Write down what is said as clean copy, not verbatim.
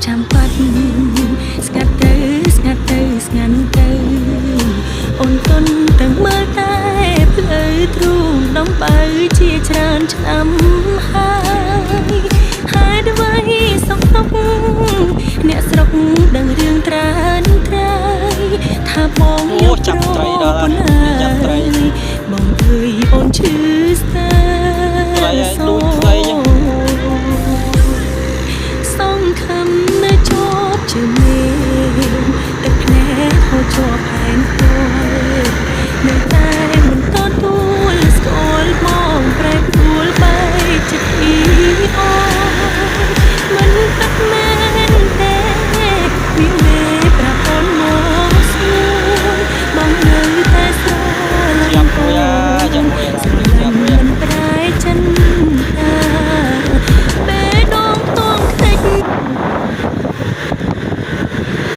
ចាំបាត់ស្ងាត់ទៅស្ងាត់ទៅស្ងាត់ទៅអូនទុនទាំងមើលតែផ្លូវទ្រូងដំបើជាច្រើនឆ្នាំហើយហេតុអ្វីសុខទុក្ខអ្នកស្រុកដឹងរឿងត្រានត្រៃថាបងយកប្រពន្ធហើយបងឃើញអូនឈឺស្ទើរសោសងខំនៅជាប់ជាមួយ